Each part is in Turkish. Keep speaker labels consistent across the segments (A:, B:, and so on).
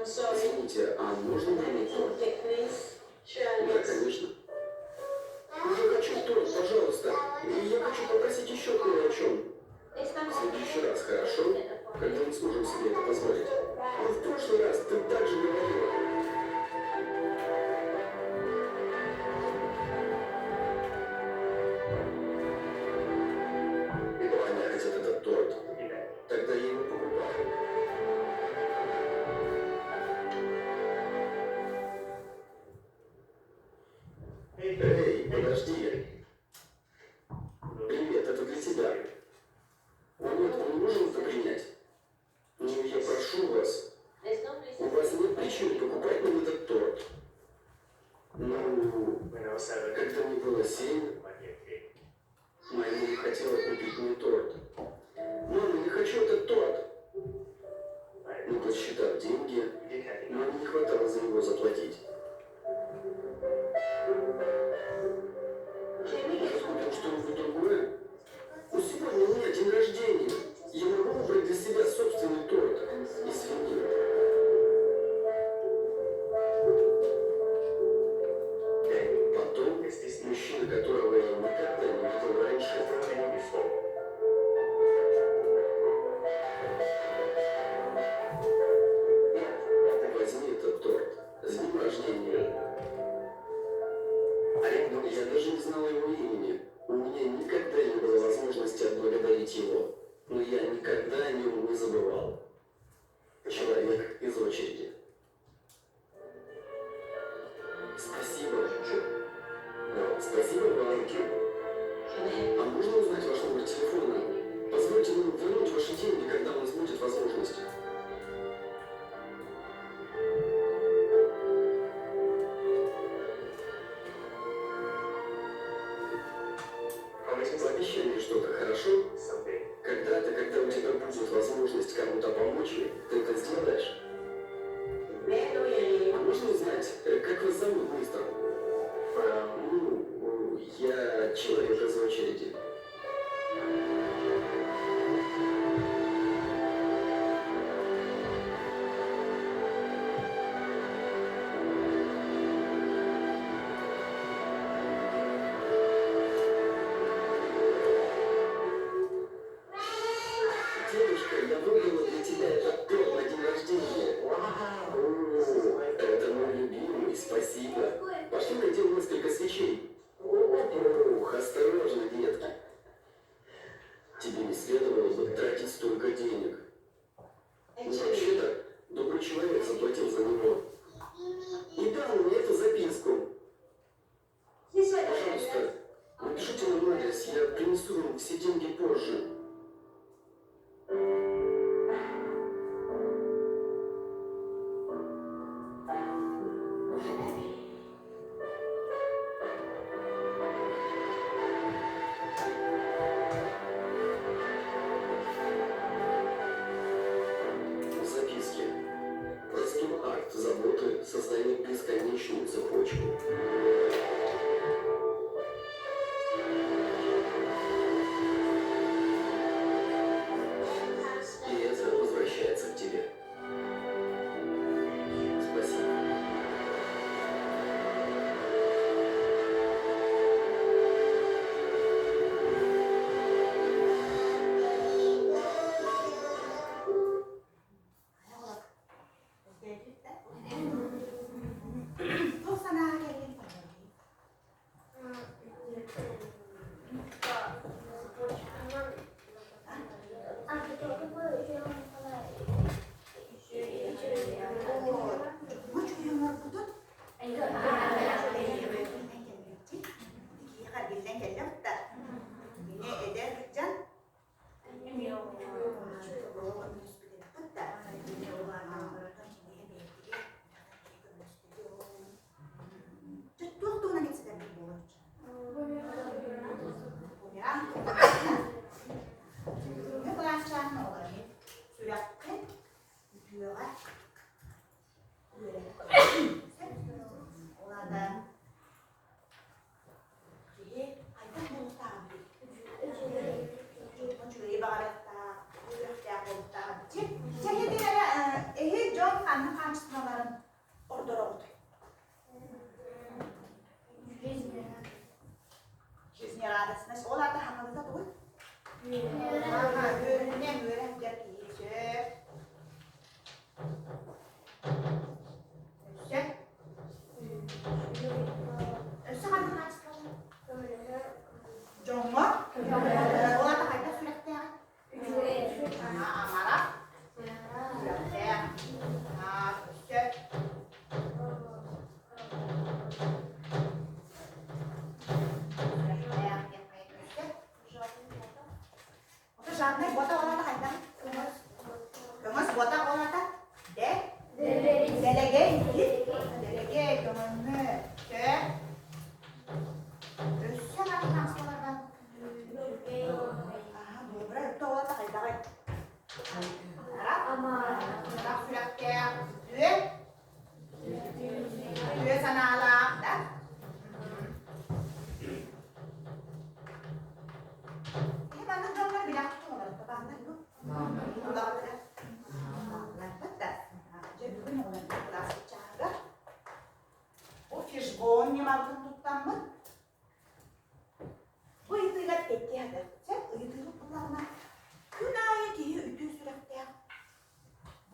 A: Извините, а можно принять торт? Да, конечно. Я хочу торт, пожалуйста. И я хочу попросить еще кое о чем. В следующий раз, хорошо? Когда мы сможем себе это позволить. Но в прошлый раз ты так же говорила. Они хотят этот торт. Тогда я его покупаю. Эй, подожди. Привет, это для тебя. Нет, мы не можем это принять. Но я прошу вас. У вас нет причин покупать нам этот торт. Ну, когда мне было 7, моя мама хотела купить мне торт. Мама, не хочу этот торт. Но подсчитав деньги, нам не хватало за него заплатить. Купим что-нибудь другое? Но сегодня у меня день рождения. Я могу выбрать для себя собственный торт из свинины. Потом мужчина, которого я никогда не видел раньше, возьми этот торт. С днем рождения. Я даже не знал его имени. У меня никогда не было возможности отблагодарить его. Но я никогда о нем не забывал. Человек из очереди. Спасибо. Спасибо вам. А можно узнать ваш номер телефона? Позвольте нам вернуть ваши деньги, когда у нас будет возможность. Пообещай мне что-то, хорошо? Когда-то, когда у тебя будет возможность кому-то помочь, ты это сделаешь? А можно узнать, как вас зовут, мистер? Я человек из очереди. Девушка, я выбрала для тебя этот торт на день рождения. Вау! Это мой любимый, спасибо. Пошли найдем несколько свечей. Ух, осторожно, детки. Тебе не следовало бы тратить столько денег. Вообще-то, добрый человек заплатил за него. И дал мне эту записку. Пожалуйста, напишите нам адрес, я принесу вам все деньги позже. Записки. Простым акт заботы создает бесконечную цепочку. И это возвращается к тебе. Спасибо.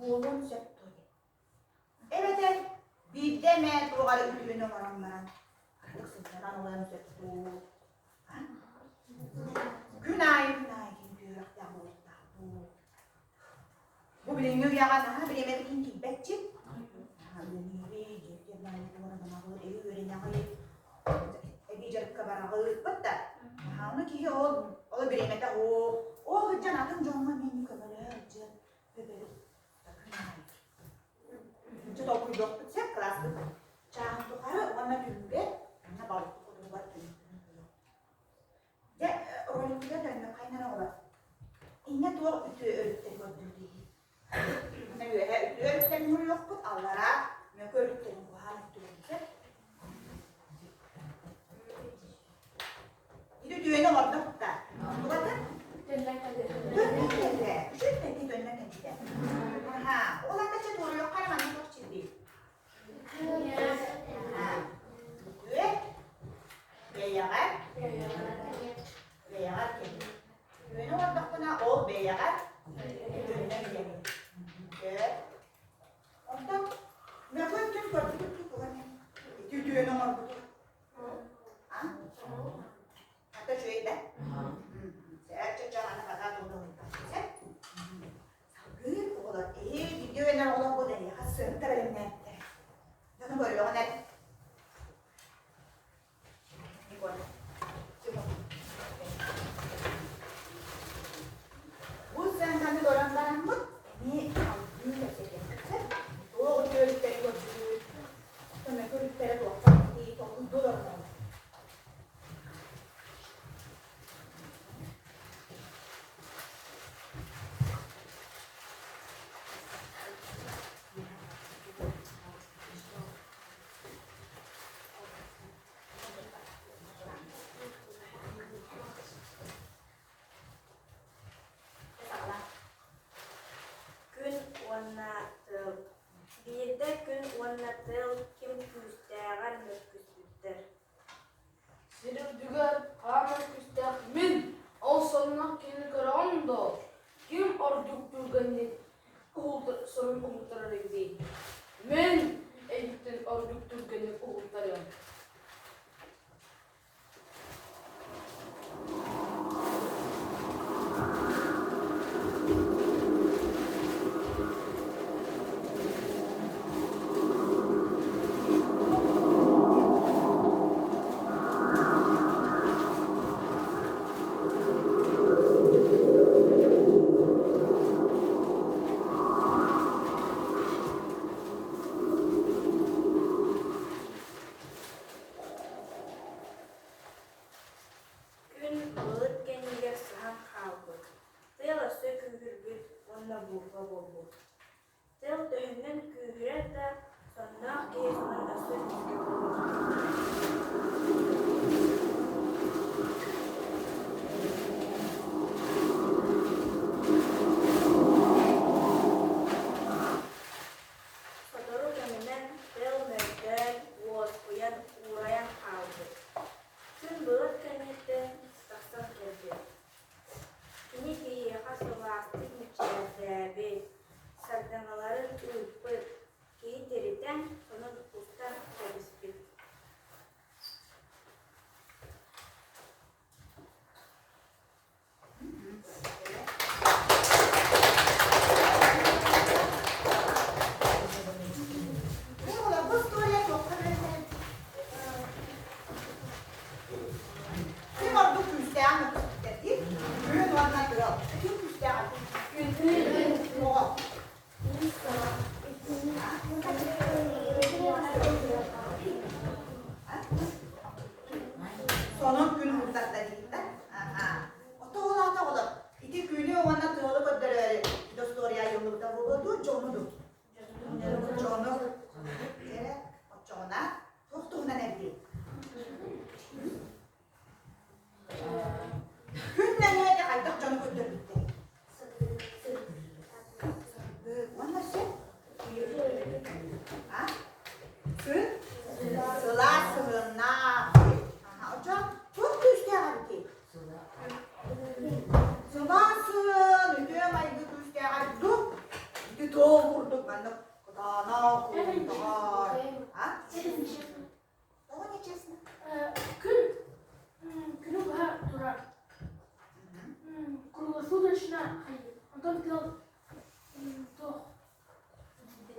B: Bolun septoy. Evet. Bir deme doğru ütüğünü varan ben. Artık sizden anılarım septoy. Günaydın diyor ya bu. Bu bilin yok ya ha bilin metin ki bekçi. Ha bilin bir ben doğru bana bu evi öğrenen evi jarıp kabara batta. Ha onu ki o bilin meta o hıcan atın jonma meni kabara hıcan bebek. Chúng tôi quy được xếp class trang tôi khá là quan trọng đấy nó bảo được tôi bắt được ya orang kita dan kainan orang ingat tuh itu öğretmen gördüğü ne diyor öğretmen yok put Allah'a ne öğretmen bu hal tuğse itu diyor ne var da bu kadar dönmek ha olan da çatıyor yok kayman çok ciddi beyagat beyagat yönü var bakına o beyagat yönüne gidelim ondan ne koyun tüm gördük itu yönü var bu hatta şöyle saya cocok anak kakak dulu 그 그거다 이 비디오에 나오는 거네 하스 따라했네 저는 걸 요네 이거 지금 무슨 간에 돌아가는 것? 이 이거 되게 또 어디 때리고 그다음에 그 때리고 이 또 돌아가
C: Sirivdigar hamar küstah min olsanlar kini karando kim orduk turgani sonun umutları değil min elbette orduk turgani umutları
B: tol kurduk ben de kutana kurduk. Ha? Daha geçersin.
D: Günü bahar durar. Kurulası da şuna hayır. Ondan kıl. Doğ.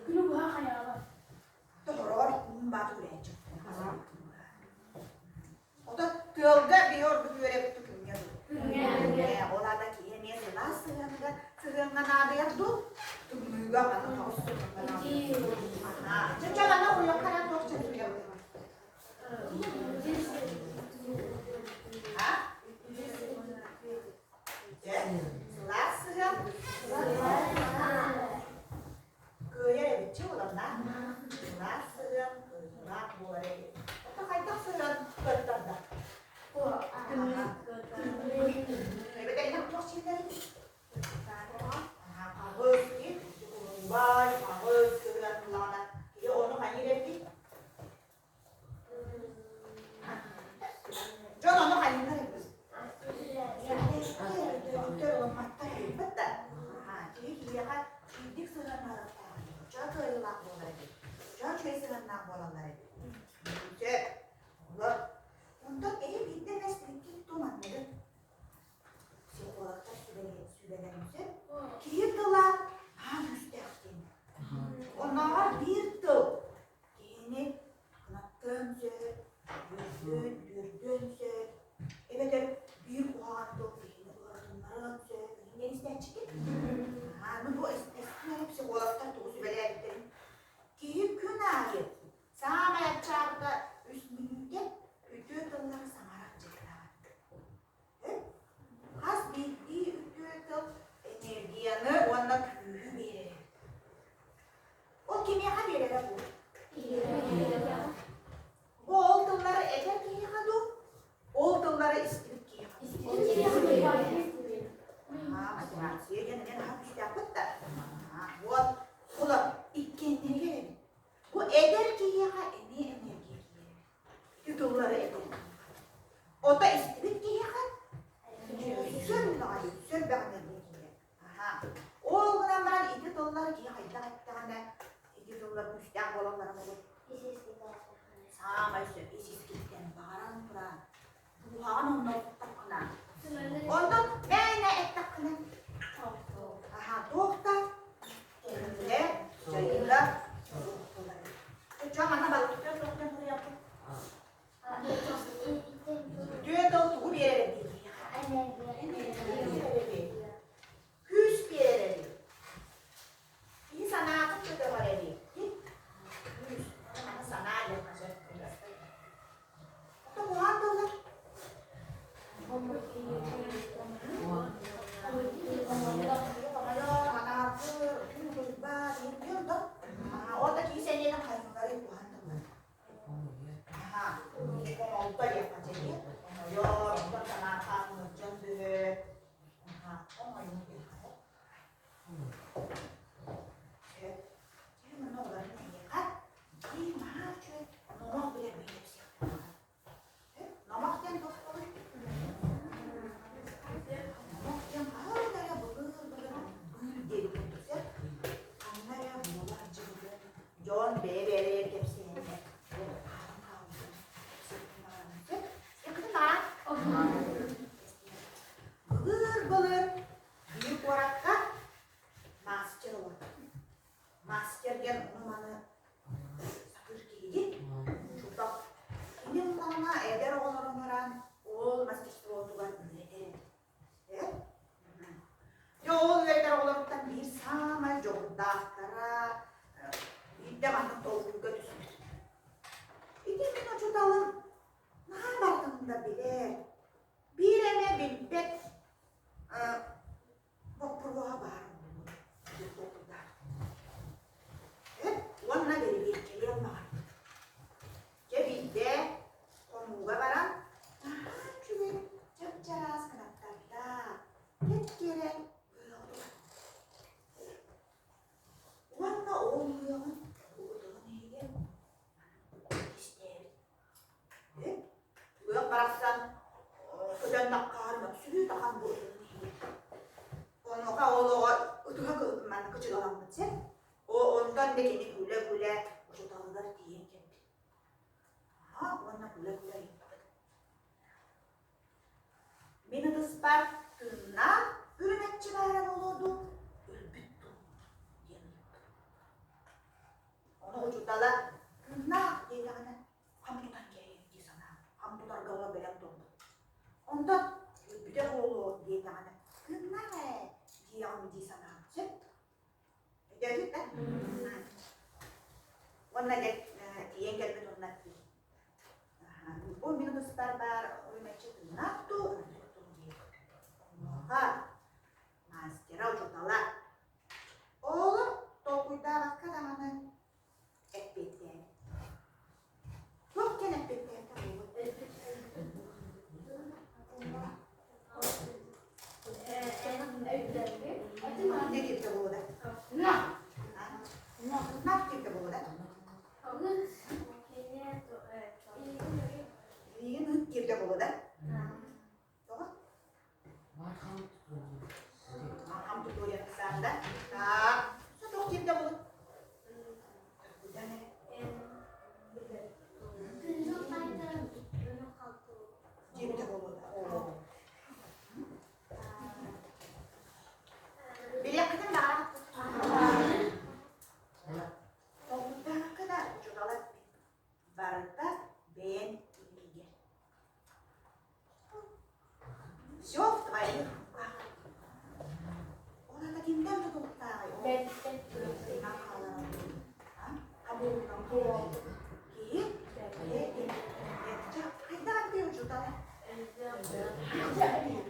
D: Günü bahar hayalı.
B: Doğru, kumbat üretecek. O da tölde bir yordu böyle tutum ya. Oradaki yemeğe de sığınga nada yaptı. Tümüga bana olsun. Aha. Çocuk bana uyuyor karan çok çözüyor. Ha? Kaya bitti olanlar. Nasıl? Nak boleh. Atau kayak tak surat bertanda. Mereka ingat masih dari. Harus gitu. Baik, harus surat lana. Dia orang hanya lagi. Jangan orang hanya lagi. Betul, mata betul. Jadi dia kan hidup surat marah. Jaga elak boleh. Jaga surat nak boleh. Cek. Untuk bitte nästan riktigt tomandere. Psikologlar sürelerimizi kirdiler. Ha müstehcen. Onlar bir tıl. Yeni kınattığınca, yürdünce. Evet, büyük uğandı. Yeni uğradınlarınca. Yeni istehcen. Ha, bu eski psikologlar doğru sürelerimizi. Ki künayı. Sama çağda üstünlükte ütü tılları samarak çıkar. Has bildiği ütü tıl enerjiyanı ona kühü verir. O kime haberler bu? Bu oltılları eder ki yıkadı. Oltılları istirip ki yıkadı. Ha, matematiğe yeniden hapis yapıp da. Bu da ikkenleri gelir. Bu eder ki yıka ne enerji. Yudumları eder. O da istirip ki yıka. Sön beğenmedi ki. O oğlanlar idi dolar ki hayda hatta idi dolar müstah olanlar olur. Sama işte işsizlikten bağıran duran. Bu han onu takına. Ondan ne takına. Doktor. Kendine sayıla. Çocuğa bana balık tutuyor, doktor bunu yapıyor. Diyor da bu bir yere değil. Küs bir yere değil. İnsan akıl da var değil. Küs. Ama sana yapacak. Bu handalar. Oradaki seneden hayvanları bu handalar. Aha, como autor ya panceni, yo autor sana kamu jembe, aha, como yung kita. Jadi mana orang ni kan? Di mana cuy? Nomor boleh beli siapa? Nomor yang tu apa? Nomor yang ada ya betul jadi betul ya. Karena ya bola juga John bebe kepsi ni. Balır. Büyük varakka masker var. Masker gel onu bana sakır giydi. Çok da benim bana eder olanların o masker olduğundan ederim. Evet. Yol eder olanlardan bir sama jordaktara bir de bana toplum götürsün. Bir de ben o çocuğun ne yapardığını bilir. Bir eme bilbet perlu baru warna dari kalian mah jadi deh kamu barang cuma cerdas kenapa kira warna oluyor gue perasan sudah nakar suri takan bu kalau alamıcı. O ondan da gene güle güle şu dallar diye geldi. Ha, ona güle güle yaptık. Beni de Sparta'na hürmetçilere olurdu. Ölbüttü. Onu ucudala kına yegane hamdudan geldi sana. Hamdular gavla belen dondu. Ondan ölbüde oğlu yegane kına ne diye amdi sana. Sen? Jadi kan? Warna yang kan betul nanti. Oh minum sebarbar, oh macam tu nak tu. Ha, mas kira ujuk tala. Oh, tokuyda bakka da mana ekbette. Yok kan ekbette tahu. Ne gitu bu da?
C: Nah,
B: Nak gitu bu da? Ini gitu bu da? Tuh. Maham tuh yang sana. Nah, satu gitu bu. Udah nih. Gitu bu da. Oh. Biliak kan dah. Tolong kada jualan barata ben ini. Siop try. Orang lagi ndam tu tayo. Abu nampo. Ki? Ay dati yung jualan.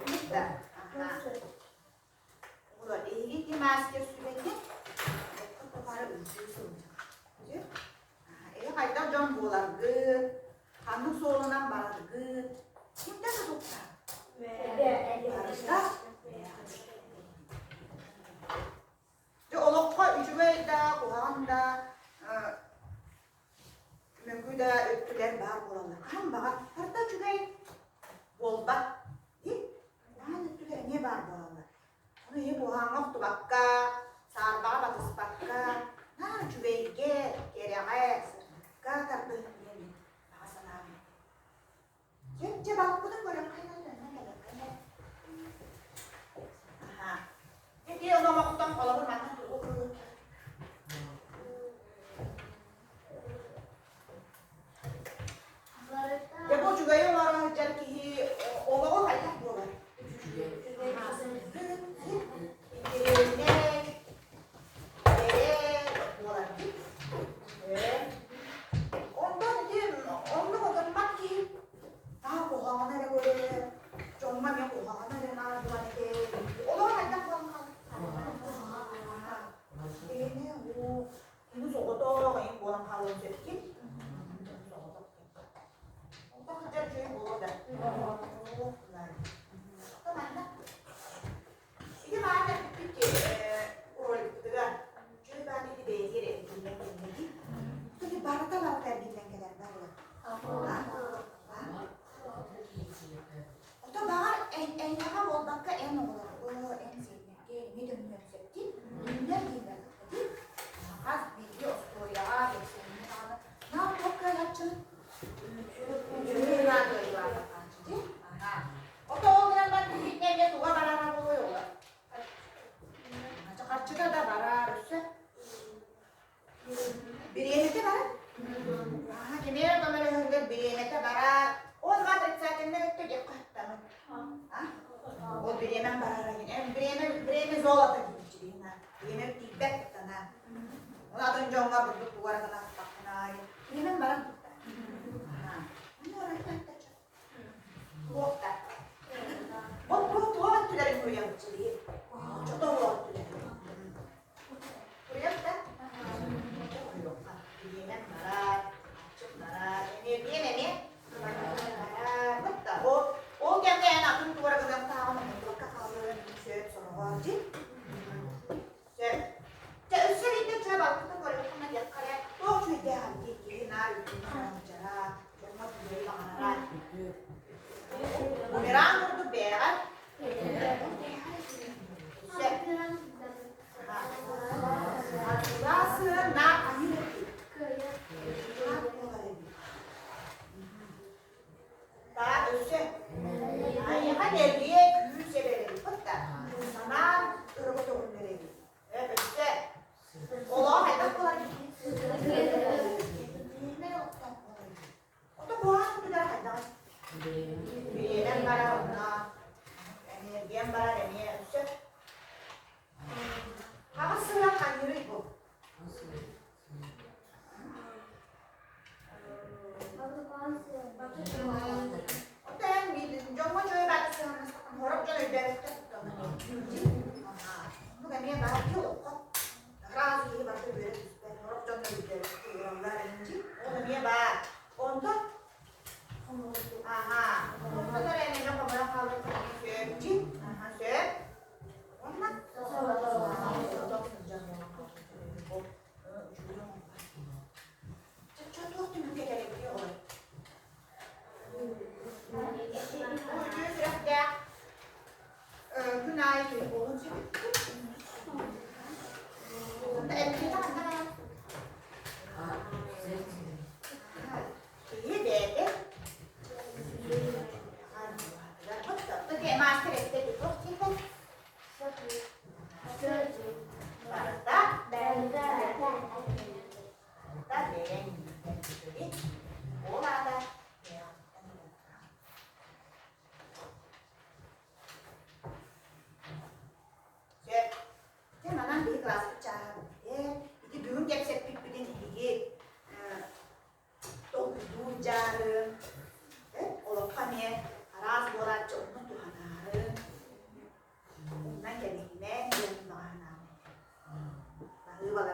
B: Kita. Udah ini ki masker sürekli. Itu para ucuz. Kayda can bolardı, kanun soğulunan barardı. Kimde de doktor? Barışta. De olukka üçüveyda, kuhanda, mümkün de öttüler bar bolarlar. Kan bağa, harda çüvey bolba. Yani öttüler ne bar bolarlar? Onu ye buhanok tubakka, sarbağa batıs bakka. Ha çüveyge, gereğe, kadar böyle bahsedelim. Cevap bu da böyle kaynağı. Aha. Jadi ono waktu kalau bermakan dulu. Ya bu juga yang orang ajar ki olah kayak boleh. Bumerang itu berat. Hatırlasın, ne yapayım? Daha öse. Ay, hadi diye büyük sebebi. Hatta sana ırgı doğumları. Evet, öse. Ola hayda kolay o da bu an bir daha hayda. Biyenem bara ona. Enerjiyem bara deniye öse. Hava sıra kanyırı bu. Otta yang jongo coy bat sana horok coy dari itu. Bukan dia bahas kilo kok. Ras ini bat beri horok coy dari itu orang lain ji. Oh dia bat. Untuk aha. Untuk ini yang pembalap kalau pergi ji. Aha sih. Mana? Contoh tuh mungkin dari dia orang. Günay gibi olunca elbette anne. İyi dedi. Perché maschera e te di portite? Guarda. Da bene. Ora da. Thế mà đang đi class cha itu dulu dia set pipirin gigi 또 누자를 올라가면 알아서 뭐라 좀 또 하나를 난 개미네 이런 거 하나 나 의바가